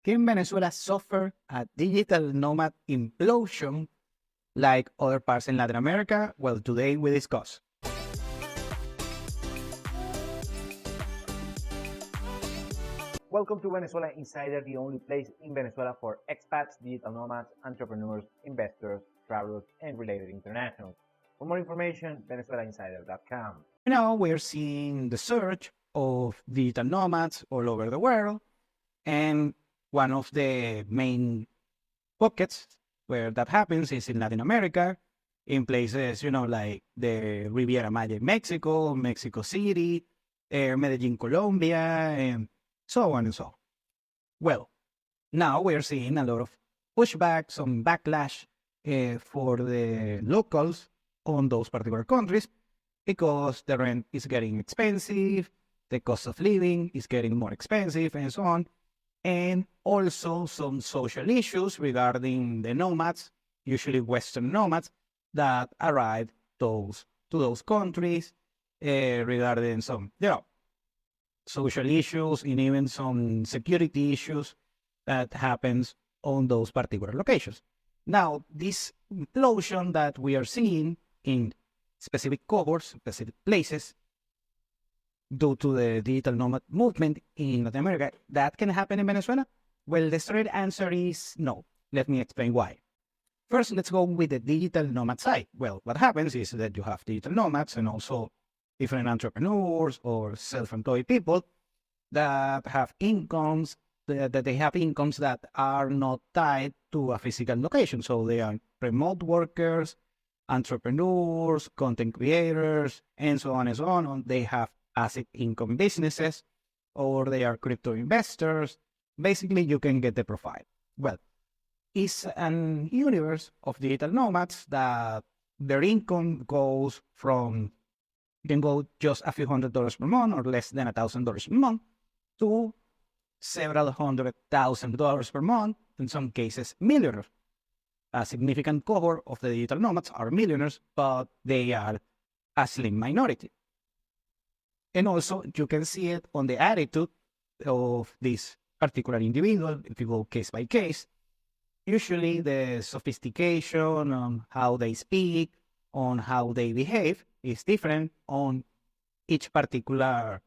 Can Venezuela suffer a digital nomad implosion like other parts in Latin America? Well, today we discuss. Welcome to Venezuela Insider, the only place in Venezuela for expats, digital nomads, entrepreneurs, investors, travelers, and related internationals. For more information, venezuelainsider.com. Now we're seeing the surge of digital nomads all over the world, and one of the main pockets where that happens is in Latin America, in places, like the Riviera Maya in Mexico, Mexico City, Medellin, Colombia, and so on and so on. Well, now we're seeing a lot of pushback, some backlash for the locals on those particular countries because the rent is getting expensive, the cost of living is getting more expensive, and so on. And also some social issues regarding the nomads, usually Western nomads, that arrive to those countries regarding some, social issues and even some security issues that happens on those particular locations. Now, this implosion that we are seeing in specific cohorts, specific places, due to the digital nomad movement in Latin America, that can happen in Venezuela? Well, the straight answer is no. Let me explain why. First, let's go with the digital nomad side. Well, what happens is that you have digital nomads and also different entrepreneurs or self-employed people that have incomes that they have incomes that are not tied to a physical location. So they are remote workers, entrepreneurs, content creators, and so on and so on. They have passive income businesses, or they are crypto investors. Basically, you can get the profile. Well, it's an universe of digital nomads that their income goes from, can go just a few $100s per month or less than $1,000 per month to several $100,000 per month, in some cases millionaires. A significant cohort of the digital nomads are millionaires, but they are a slim minority. And also, you can see it on the attitude of this particular individual. If you go case by case, usually the sophistication on how they speak, on how they behave, is different on each particular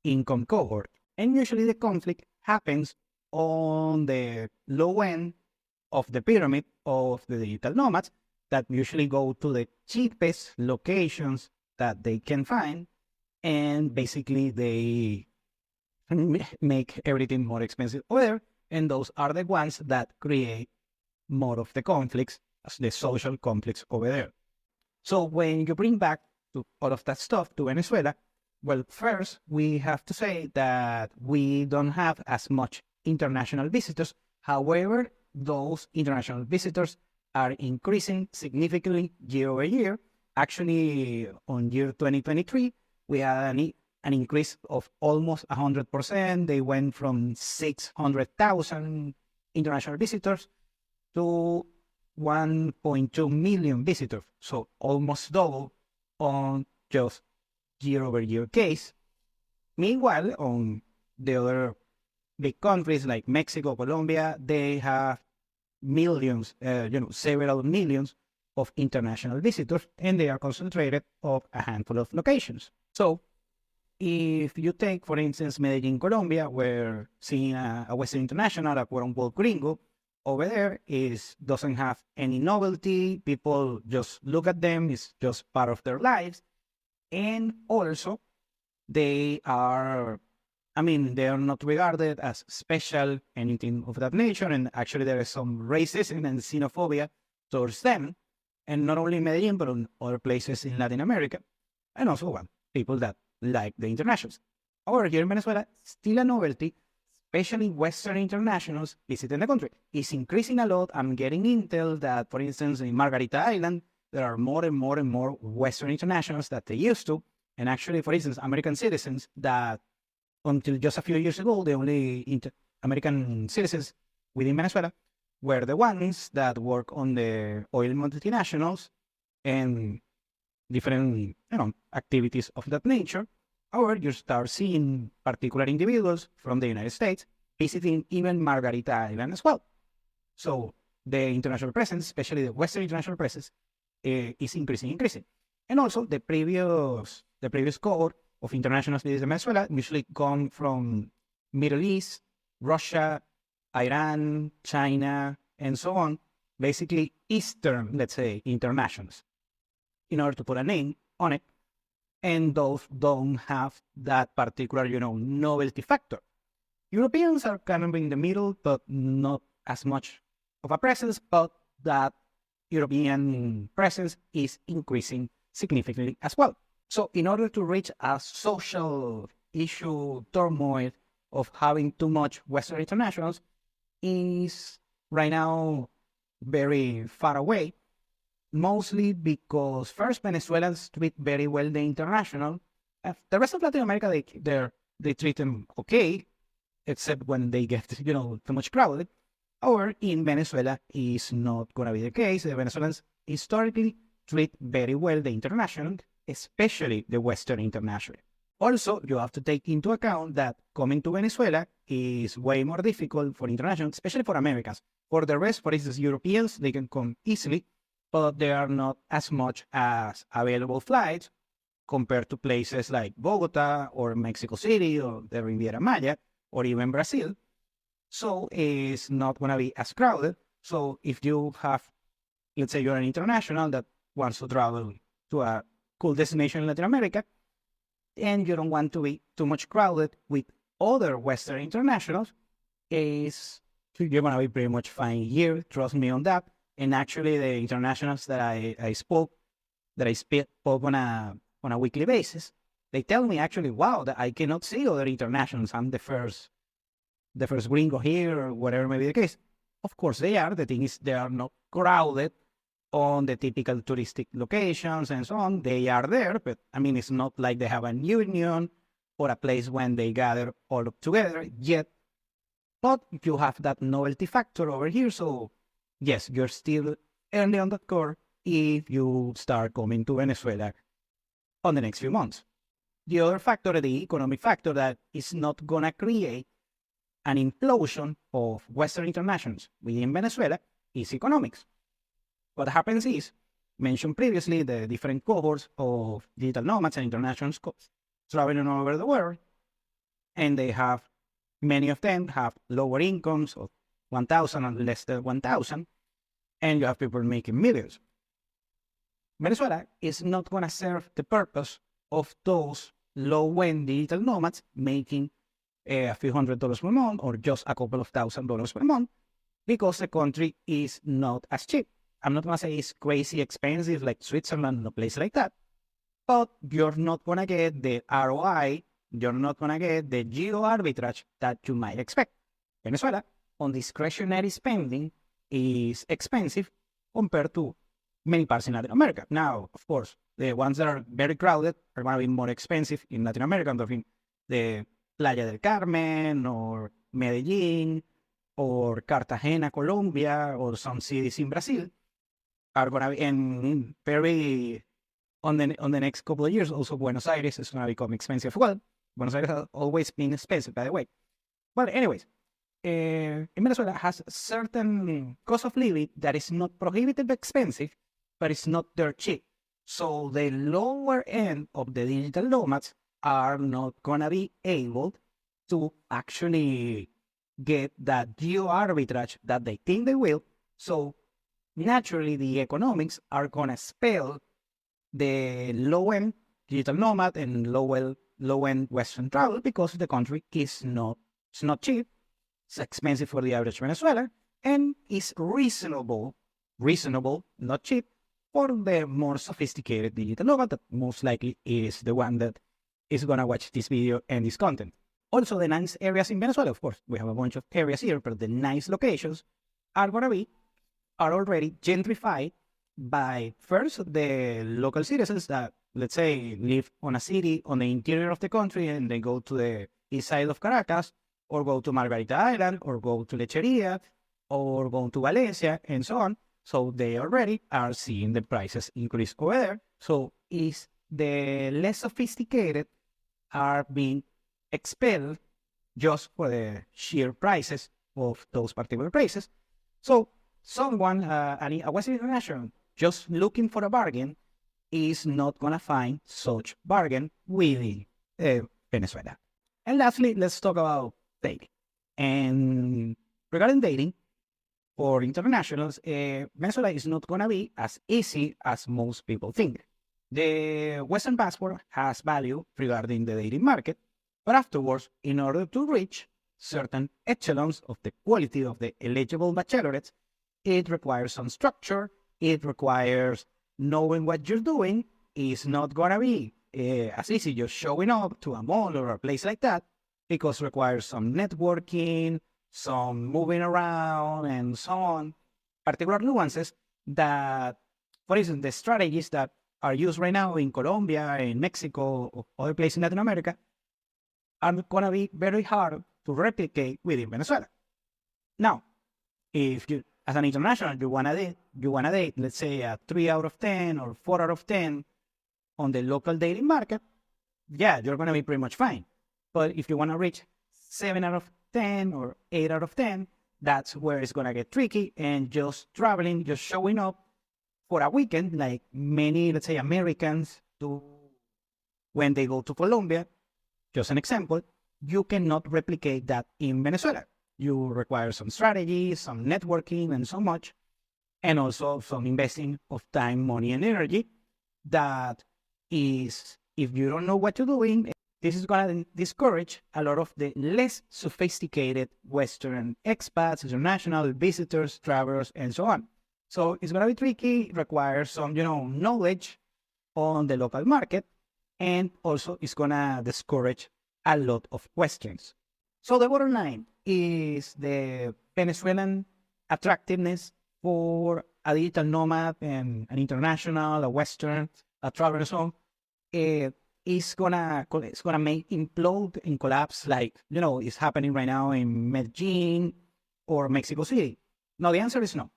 income cohort. And usually the conflict happens on the low end of the pyramid of the digital nomads that usually go to the cheapest locations that they can find. And basically they make everything more expensive over there. And those are the ones that create more of the conflicts, the social conflicts over there. So when you bring back to all of that stuff to Venezuela, well, first, we have to say that we don't have as much international visitors. However, those international visitors are increasing significantly year over year. Actually, on year 2023, we had an increase of almost 100%. They went from 600,000 international visitors to 1.2 million visitors. So almost double on just year-over-year case. Meanwhile, on the other big countries like Mexico, Colombia, they have millions, several millions of international visitors, and they are concentrated of a handful of locations. So if you take, for instance, Medellin, Colombia, where seeing a Western international, a quote-unquote gringo, over there doesn't have any novelty. People just look at them. It's just part of their lives. And also, they are not regarded as special, anything of that nature. And actually, there is some racism and xenophobia towards them. And not only in Medellin, but in other places in Latin America. And also, people that like the internationals. Over here in Venezuela, still a novelty, especially Western internationals visiting the country. It's increasing a lot. I'm getting intel that, for instance, in Margarita Island, there are more and more and more Western internationals that they used to. And actually, for instance, American citizens that until just a few years ago, the only American citizens within Venezuela were the ones that work on the oil multinationals and different activities of that nature. However, you start seeing particular individuals from the United States visiting even Margarita Island as well. So the international presence, especially the Western international presence, is increasing. And also the previous cohort of internationals visiting Venezuela usually come from Middle East, Russia, Iran, China, and so on. Basically Eastern, let's say, internationals, in order to put a name on it. And those don't have that particular, novelty factor. Europeans are kind of in the middle, but not as much of a presence, but that European presence is increasing significantly as well. So in order to reach a social issue turmoil of having too much Western internationals is right now very far away, mostly because first Venezuelans treat very well the international. The rest of Latin America, they treat them okay, except when they get too much crowded. Or in Venezuela is not gonna be the case. The Venezuelans historically treat very well the international, especially the Western international. Also, you have to take into account that coming to Venezuela is way more difficult for international, especially for Americans. For the rest, for instance, Europeans, they can come easily, but there are not as much as available flights compared to places like Bogota or Mexico City or the Riviera Maya or even Brazil. So it's not going to be as crowded. So if you have, let's say you're an international that wants to travel to a cool destination in Latin America, and you don't want to be too much crowded with other Western internationals, you're going to be pretty much fine here. Trust me on that. And actually, the internationals that I spoke on a weekly basis, they tell me actually, wow, that I cannot see other internationals. I'm the first gringo here, or whatever may be the case. Of course, they are. The thing is, they are not crowded on the typical touristic locations and so on. They are there, but I mean, it's not like they have a union or a place when they gather all together yet. But you have that novelty factor over here. So yes, you're still early on that curve if you start coming to Venezuela on the next few months. The other factor, the economic factor, that is not going to create an implosion of Western internationals within Venezuela is economics. What happens is, mentioned previously, the different cohorts of digital nomads and internationals traveling all over the world, and many of them have lower incomes of 1,000 and less than 1,000, and you have people making millions. Venezuela is not going to serve the purpose of those low-end digital nomads making a few $100s per month or just a couple of $1,000s per month, because the country is not as cheap. I'm not going to say it's crazy expensive like Switzerland or a place like that, but you're not going to get the ROI, you're not going to get the geo arbitrage that you might expect. Venezuela, on discretionary spending, is expensive compared to many parts in Latin America. Now, of course, the ones that are very crowded are going to be more expensive in Latin America. I'm talking the Playa del Carmen or Medellin or Cartagena, Colombia, or some cities in Brazil are going to be, and very on the next couple of years, also Buenos Aires is going to become expensive. Well, Buenos Aires has always been expensive, by the way. But anyways, in Venezuela has a certain cost of living that is not prohibitively expensive, but it's not dirt cheap. So the lower end of the digital nomads are not going to be able to actually get that geo arbitrage that they think they will. So naturally, the economics are going to spell the low-end digital nomad and low-end Western travel, because the country is not cheap. It's expensive for the average Venezuelan, and is reasonable, not cheap, for the more sophisticated digital nomad that most likely is the one that is going to watch this video and this content. Also, the nice areas in Venezuela, of course, we have a bunch of areas here, but the nice locations are already gentrified by first the local citizens that, let's say, live on a city on the interior of the country, and they go to the east side of Caracas, or go to Margarita Island, or go to Lecheria, or go to Valencia, and so on. So they already are seeing the prices increase over there. So the less sophisticated are being expelled just for the sheer prices of those particular places. So someone, a Western international, just looking for a bargain is not going to find such bargain within Venezuela. And lastly, let's talk about dating. And regarding dating, for internationals, Venezuela is not going to be as easy as most people think. The Western passport has value regarding the dating market, but afterwards, in order to reach certain echelons of the quality of the eligible bachelorettes, it requires some structure, it requires knowing what you're doing. It's not going to be as easy just showing up to a mall or a place like that, because it requires some networking, some moving around, and so on. Particular nuances that, for instance, the strategies that are used right now in Colombia, in Mexico, or other places in Latin America are going to be very hard to replicate within Venezuela. Now, if you, as an international, you wanna date, let's say a 3 out of 10 or 4 out of 10 on the local dating market, yeah, you're gonna be pretty much fine. But if you wanna reach 7 out of 10 or 8 out of 10, that's where it's gonna get tricky. And just traveling, just showing up for a weekend, like many, let's say, Americans do when they go to Colombia, just an example, you cannot replicate that in Venezuela. You require some strategy, some networking, and so much, and also some investing of time, money, and energy. That is, if you don't know what you're doing, this is going to discourage a lot of the less sophisticated Western expats, international visitors, travelers, and so on. So it's going to be tricky, it requires some, knowledge on the local market, and also it's going to discourage a lot of Westerns. So the bottom line is the Venezuelan attractiveness for a digital nomad and an international, a Western, a traveler, so on, it's gonna make implode and collapse like it's happening right now in Medellin or Mexico City. No, the answer is no.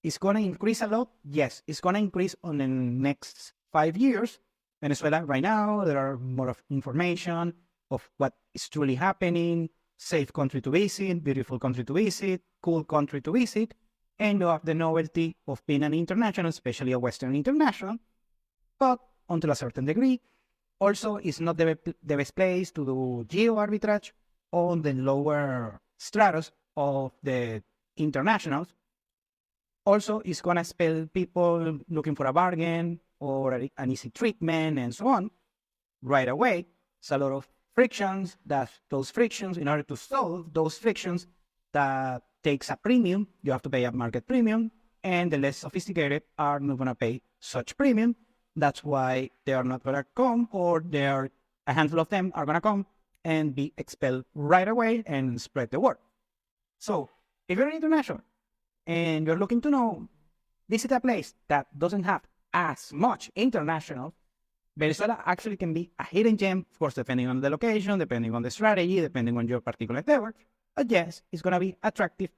It's gonna increase a lot. Yes, it's gonna increase on the next 5 years. Venezuela right now, there are more of information of what is truly happening. Safe country to visit, beautiful country to visit, cool country to visit, and you have the novelty of being an international, especially a Western international, but until a certain degree. Also, it's not the best place to do geo arbitrage on the lower stratus of the internationals. Also, it's going to spell people looking for a bargain or an easy treatment and so on right away. It's a lot of frictions, those frictions, in order to solve those frictions, that takes a premium. You have to pay a market premium, and the less sophisticated are not going to pay such premium. That's why they are not going to come, or a handful of them are going to come and be expelled right away and spread the word. So if you're international and you're looking to visit a place that doesn't have as much international, Venezuela actually can be a hidden gem, of course, depending on the location, depending on the strategy, depending on your particular network. But yes, it's going to be attractive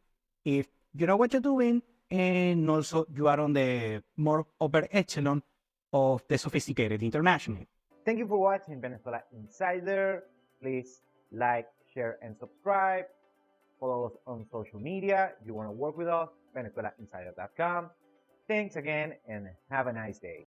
if you know what you're doing, and also you are on the more upper echelon of the sophisticated international. Thank you for watching Venezuela Insider. Please like, share, and subscribe. Follow us on social media. If you want to work with us, VenezuelaInsider.com. Thanks again, and have a nice day.